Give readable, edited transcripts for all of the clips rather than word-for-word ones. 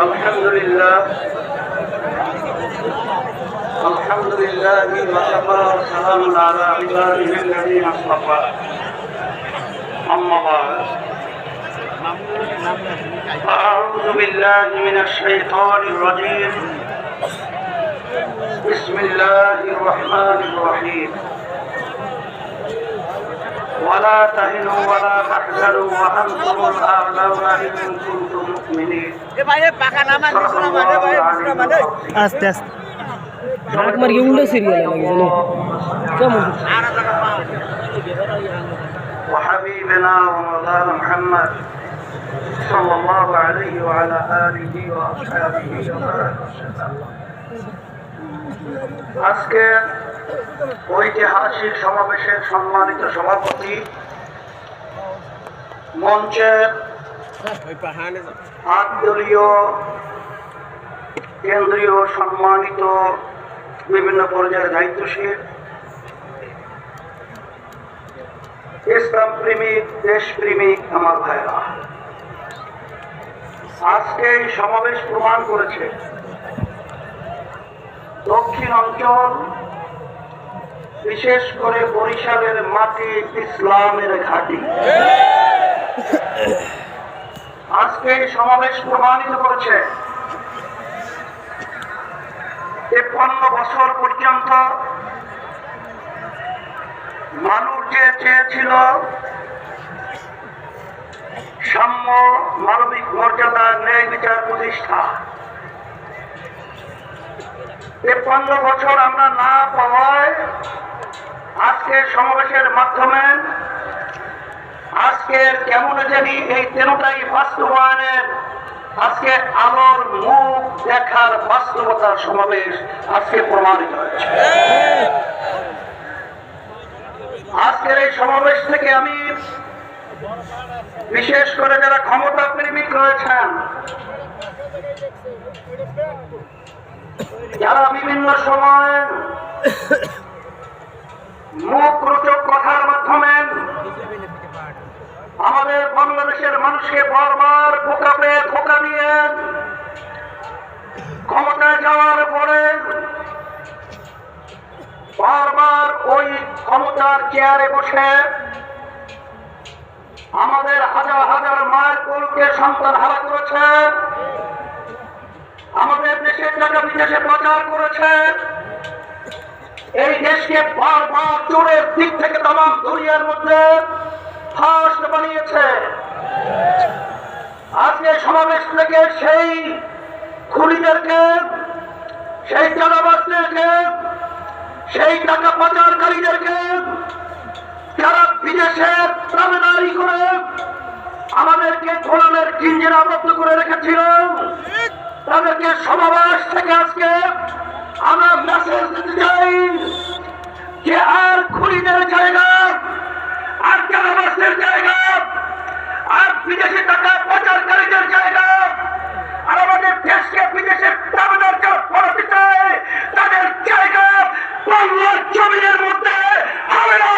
আলহামদুলিল্লাহ আলহামদুলিল্লাহ সালামুন আলা ইবাদিহিল্লাযীনা ইসতাফা আম্মা বা'দ আউযু বিল্লাহি মিনাশ শাইতানির রাজীম বিসমিল্লাহির রহমানির রহিম ولا تهنوا ولا تحزنوا وأنتم الأعلون إن كنتم مؤمنين আস্তে আস্তে আমার কি উল্টো সিরিয়াল লাগে জানো কেমন وحبيبنا ومولانا محمد صلى الله عليه وعلى آله وأصحابه وسلم আজকে ঐতিহাসিক সমাবেশের সম্মানিত সভাপতি, মঞ্চের আটদলীয় কেন্দ্রীয় সম্মানিত বিভিন্ন পর্যায়ের দায়িত্বশীল, ইসলাম প্রেমিক, দেশপ্রেমিক আমার ভাইরা, আজকে এই সমাবেশ প্রমাণ করেছে দক্ষিণ অঞ্চল, বিশেষ করে বরিশালের মাটি ইসলামের ঘাঁটি। আজকে এই সমাবেশ প্রমাণিত করেছে ৫৩ বছর পর্যন্ত মানুষ যে চেয়েছিল সাম্য, মানবিক মর্যাদা, ন্যায় বিচার প্রতিষ্ঠা, ৫৩ বছর আমরা না পাওয়ায় আজকে সমাবেশের মাধ্যমে আজকের কেমন জানি এই ১৩টাই বাস্তবায়নের আজকে আলোর মুখ দেখার বাস্তবতার সমাবেশ আজকে প্রমাণিত হয়েছে। আজকের এই সমাবেশ থেকে আমি বিশেষ করে যারা ক্ষমতা প্রেমিক রয়েছেন, যারা বিভিন্ন সময় মুখরোচক কথার মাধ্যমে আমাদের বাংলাদেশের মানুষকে বারবার ধোঁকা দিয়ে ক্ষমতায় যাওয়ার পরে বারবার ওই ক্ষমতার চেয়ারে বসে আমাদের হাজার হাজার মায়ের কোলকে সন্তান হারা করেছে, আমাদের দেশের টাকা বিদেশে পাচার করেছে, এই দেশকে বারবার চোরের দিক থেকে তামাম দুনিয়ার মধ্যে ফাঁস বানিয়েছে। আজকে সমাবেশ থেকে সেই খুনিদেরকে, সেই চাঁদাবাজদেরকে, সেই টাকা পাচারকারীদেরকে, যারা বিদেশে তাবেদারি করে আমাদেরকে গোলামের জিঞ্জিরে আবদ্ধ করে রেখেছিল, তাদেরকে সমাবেশ থেকে আজকে আমরা মেসেজ দিতে চাই যে আর খুনিদের জায়গা, আর চাঁদাবাজদের জায়গা, আর বিদেশি টাকা পাচারকারীদের জায়গা, আর আমাদের দেশকে বিদেশে দাবিদার যারা পড়াতে চায় তাদের জায়গা বাংলার জমিনের মধ্যে হবে না।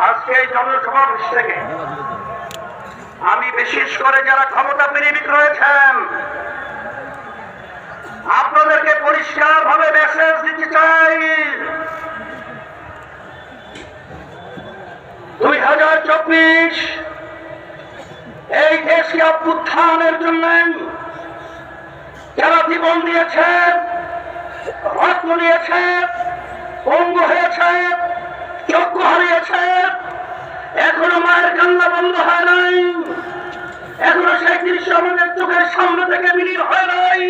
আজকে এই জনসমাবেশ থেকে আমি বিশেষ করে যারা ক্ষমতা প্রেমিক রয়েছেন আপনাদেরকে পরিষ্কার ভাবে মেসেজ দিতে চাই, ২০২৪ এই দেশকে অভ্যুত্থানের জন্য যারা জীবন দিয়েছে, রক্ত দিয়েছে, পঙ্গু হয়েছে, চক্ষু হারিয়েছে, এখনো মায়ের কান্না বন্ধ হয় নাই, এখনো সেই দৃশ্য আমাদের চোখের সামনে থেকে বিলীন হয় নাই,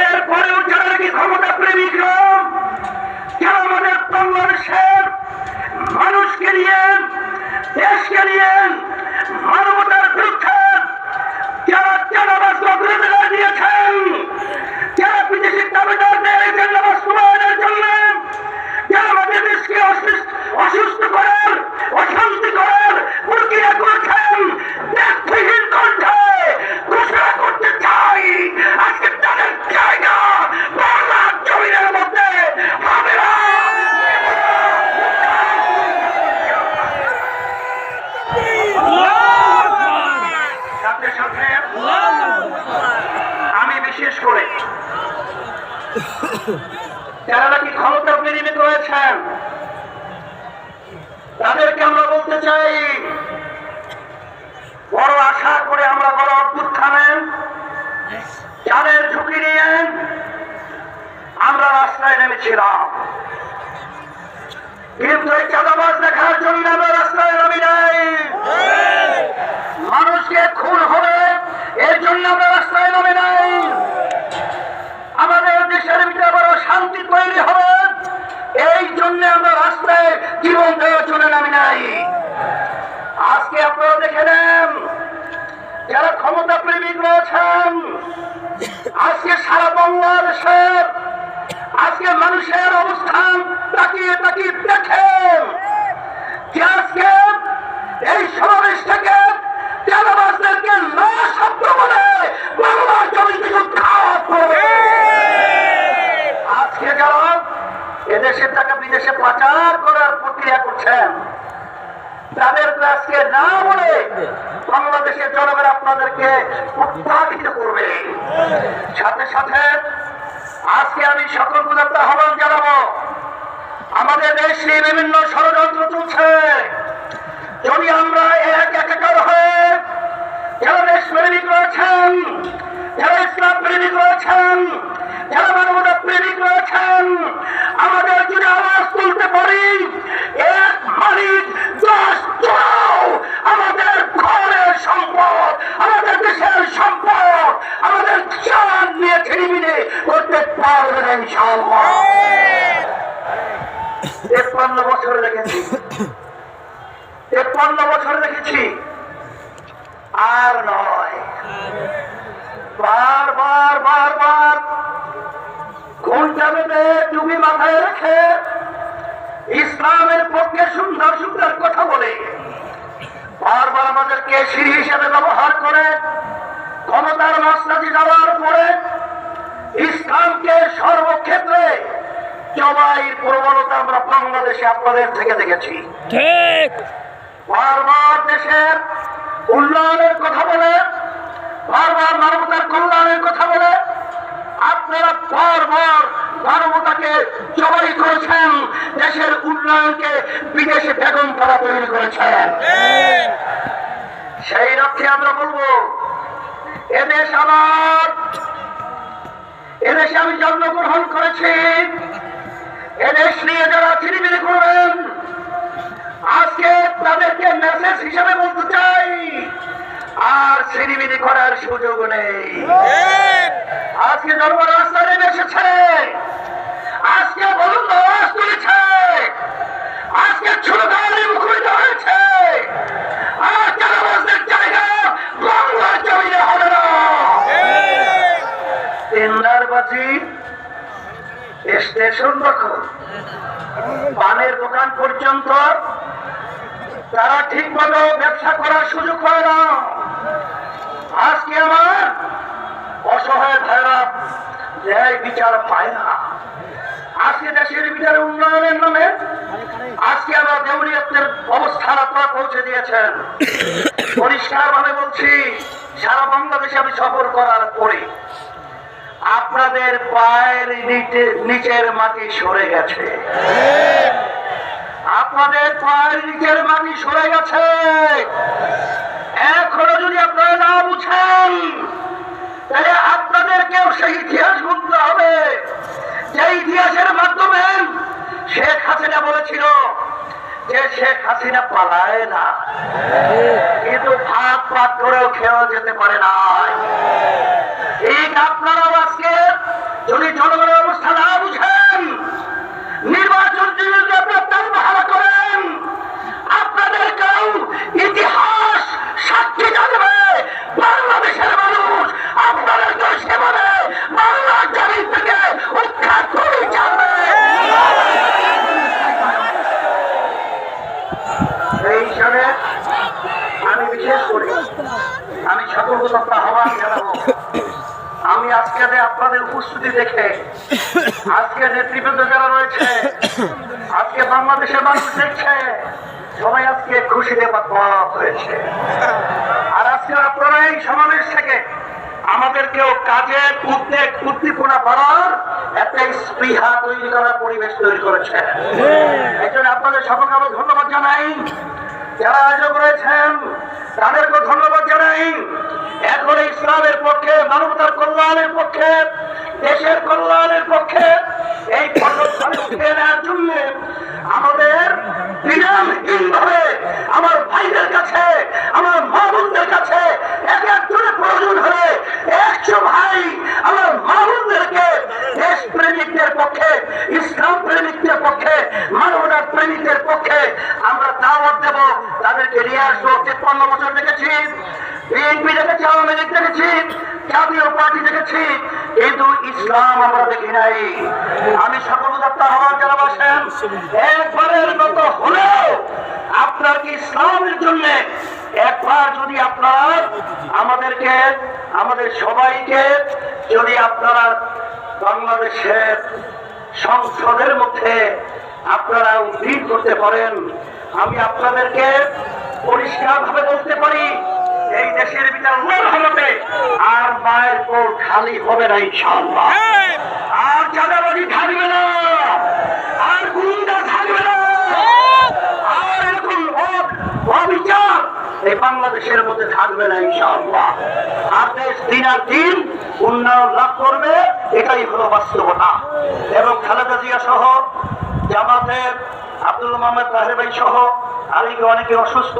এরপরেও যারা নাকি ক্ষমতা প্রেমিক, যারা আমাদের বাংলাদেশের মানুষকে নিয়ে, দেশকে নিয়ে মানবতার বিরুদ্ধে যারা চাঁদাবাজ অগ্রাধিকার দিয়েছেন, যারা বিদেশি দাবিদারদের এজেন্ডা বাস্তবায়নের জন্য যারা আমাদের দেশকে অসুস্থ করার, অশান্তি করার প্রক্রিয়া করেছেন, দেশ থেকে যারা নাকি ক্ষমতার বিনিময় রয়েছেন, তাদেরকে আমরা বলতে চাই, বড় আশা করে আমরা বড় অভ্যুত্থানে যাদের ঝুঁকি নিয়ে আমরা রাস্তায় নেমেছিলাম, কিন্তু এই চাঁদাবাজ দেখার জন্য আমরা রাস্তায় নামি নাই। মানুষকে খুন হবে এর জন্য আমরা রাস্তায় নামি নাই। আমাদের দেশের ভিতরে বড় শান্তি তৈরি হবে এই জন্য আমরা রাস্তায় জীবন দেওয়ার জন্য নামি নাই। আজকে আপনারা দেখে নেন, যারা ক্ষমতা প্রেমিক রয়েছেন, আজকে সারা বাংলাদেশের আজকে মানুষের অবস্থান তাকিয়ে তাকিয়ে দেখেন যে আজকে এই সমাবেশ থেকে চাঁদাবাজদেরকে না শব্দ বলে বাংলার জমি থেকে উৎখাত করবে। আজকে যারা এদেশের টাকা বিদেশে পাচার করার প্রক্রিয়া করছেন, তাদেরকে আজকে না বলে বাংলাদেশের জনগণ আপনাদেরকে উৎসাহিত করবে। সাথে সাথে আজকে আমি সকল প্রজাতির আহ্বান জানাবো, আমাদের দেশে বিভিন্ন ষড়যন্ত্র চলছে। যদি আমরা এক একাকার হয়ে যারা দেশ প্রেমিক রয়েছেন, যারা ইসলাম প্রেমিক রয়েছেন, যারা মানবতা প্রেমিক রয়েছেন, আমাদের যদি আওয়াজ তুলতে পারি, এক মালিক 10 চোরাও আমাদের ঘরের সম্পদ, আমাদের দেশের সম্পদ, আমাদের জান নিয়ে ছিনিমিনি করতে পারবে না ইনশাআল্লাহ। 53 বছর দেখেছি, 53 বছর দেখেছি, আর নয়। বারবার বারবার ঘন্টা বেঁধে টুপি মাথায় রেখে ইসলামের পক্ষে সুন্দর সুন্দর কথা বলে বারবার আমাদেরকে সিঁড়ি হিসেবে ব্যবহার করে ক্ষমতার মাসনাদি যাওয়ার পরে ইসলামকে সর্বক্ষেত্রে জবাইয়ের প্রবণতা আমরা বাংলাদেশে আপনাদের থেকে দেখেছি। ঠিক, বারবার দেশের উন্নয়নের কথা বলে, বারবার মানবতার কল্যাণের কথা বলে আপনারা বারবার মানবতাকে জবাই করেছেন, দেশের উন্নয়নকে বিদেশে বেগম করা তৈরি করেছেন। সেই লক্ষ্যে আমরা বলবো, এদেশ আমার, এদেশে আমি জন্মগ্রহণ করেছি, এদেশ নিয়ে যারা চিনিমিনি করবেন আজকে তাদেরকে মেসেজ হিসেবে বলতে চাই, আর চিনিমিনি করার সুযোগ নেই। আজকে জনগণ রাস্তায় নেমে এসেছে, আজকে বলুন আওয়াজ তুলেছে, আজকে ছোটখালি মুখরিত হয়েছে, আর চাঁদাবাজদের জায়গা বাংলার জমিনে হবে না। টেন্ডারবাজি, স্টেশন দখল, পানের দোকান পর্যন্ত তারা ঠিক মতো ব্যবসা করার সুযোগ হয় না। আজকে আমার অসহায় ভাইরা ন্যায় বিচার পায় না। আজকে দেশের বিচারে উন্নয়নের নামে আজকে আমরা দেউলিয়াতের অবস্থান আপনারা পৌঁছে দিয়েছেন। পরিষ্কার ভাবে বলছি, সারা বাংলাদেশে আমি সফর করার পরে আপনাদের পায়ের নিচের মাটি সরে গেছে, আপনাদের পায়ের নিচের মাটি সরে গেছে। এখনো যদি আপনারা না বুঝেন, তাহলে আপনাদেরকেও সেই ইতিহাস বুঝতে হবে, যে ইতিহাসের মাধ্যমে শেখ হাসিনা বলেছিল যে শেখ হাসিনা পালায় না, কিন্তু ভাত পাত করেও খেয়েও যেতে পারে না। এই আপনারাও আজকে যদি জনগণের অবস্থা না বুঝেন, নির্বাচন যদি আপনারা তালবাহারা করেন, আপনাদেরকেও ইতিহাস সাক্ষী জানবে। বাংলাদেশের মানুষ আপনাদেরকে সেভাবে বাংলার জমিন থেকে উৎখাত করে যাবে। এই হিসাবে আমি বিশেষ করে আমি সকল আহ্বান জানাবো, আমি আজকে আপনাদের উপস্থিতি দেখে, আজকে নেতৃবৃন্দ যারা রয়েছে, আজকে বাংলাদেশের মানুষ দেখছে, সবাই আজকে খুশিতে পাক হয়েছে। আর আজকে আপনারা এই সমাবেশ থেকে আমাদেরকেও কাজে উদ্দীপনা করার একটা স্পৃহা তৈরি করার পরিবেশ তৈরি করেছে। এই জন্য আপনাদের সকলকে আমি ধন্যবাদ জানাই। যারা আয়োজক রয়েছেন তাদেরকে ধন্যবাদ জানাই। এখন ইসলামের পক্ষে, মানবতার কল্যাণের পক্ষে, দেশের কল্যাণের পক্ষে এই পর্যটনে উঠে নেওয়ার জন্য আমাদের বিরামহীনভাবে আমার ভাইদের কাছে, আমার মা বোনদের কাছে এক একজনের প্রয়োজন হলে 100 ভাই আমার মা বোনদেরকে দেশ প্রেমিকদের পক্ষে, ইসলাম প্রেমিকদের পক্ষে, মানবতার প্রেমিকদের পক্ষে আমরা দাওয়াত দেব। তাদেরকে নিয়ে আসবো। 53 বছর দেখেছি, বিএনপি দেখেছি, আওয়ামী লীগ দেখেছি, জাতীয় পার্টি দেখেছি, কিন্তু ইসলাম আমরা দেখি নাই। আমি সকল আহ্বান জানাবাসেন, একবারের মতো হলেও আপনার কি ইসলামের জন্য একবার যদি আপনার আমাদেরকে, আমাদের সবাইকে যদি আপনারা বাংলাদেশের সংসদের মধ্যে আপনারা উদ্ভিদ করতে পারেন, আমি আপনাদেরকে পরিষ্কার ভাবে বলতে পারি এই দেশের ভিতর হবে আর মায়ের কোল খালি হবে না ইনশাআল্লাহ। আর চাঁদাবাজি থাকবে না, আর গুন্ডা থাকবে না, আর এরকম অবিচার এই বাংলাদেশের মধ্যে থাকবে না ইনশাআল্লাহ। আর দেশ দিন আর দিন উন্নয়ন লাভ করবে, এটাই হলো বাস্তবতা। এবং খালেদা জিয়া সহ জামাতের আব্দুল মোহাম্মদ তাহের ভাই সহ আলীকে অনেকে অসুস্থ,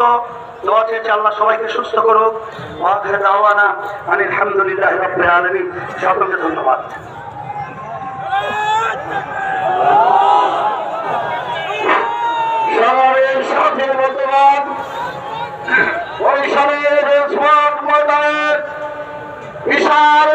দোয়া চেয়েছে আল্লাহ সবাইকে সুস্থ করুক। ওয়াখির দাওয়ানা আলহামদুলিল্লাহি রাব্বিল আলামিন। সকলকে ধন্যবাদ। সমাবেশ সাথে বর্তমান বরিশালের রেলস্পট ময়দানের বিশাল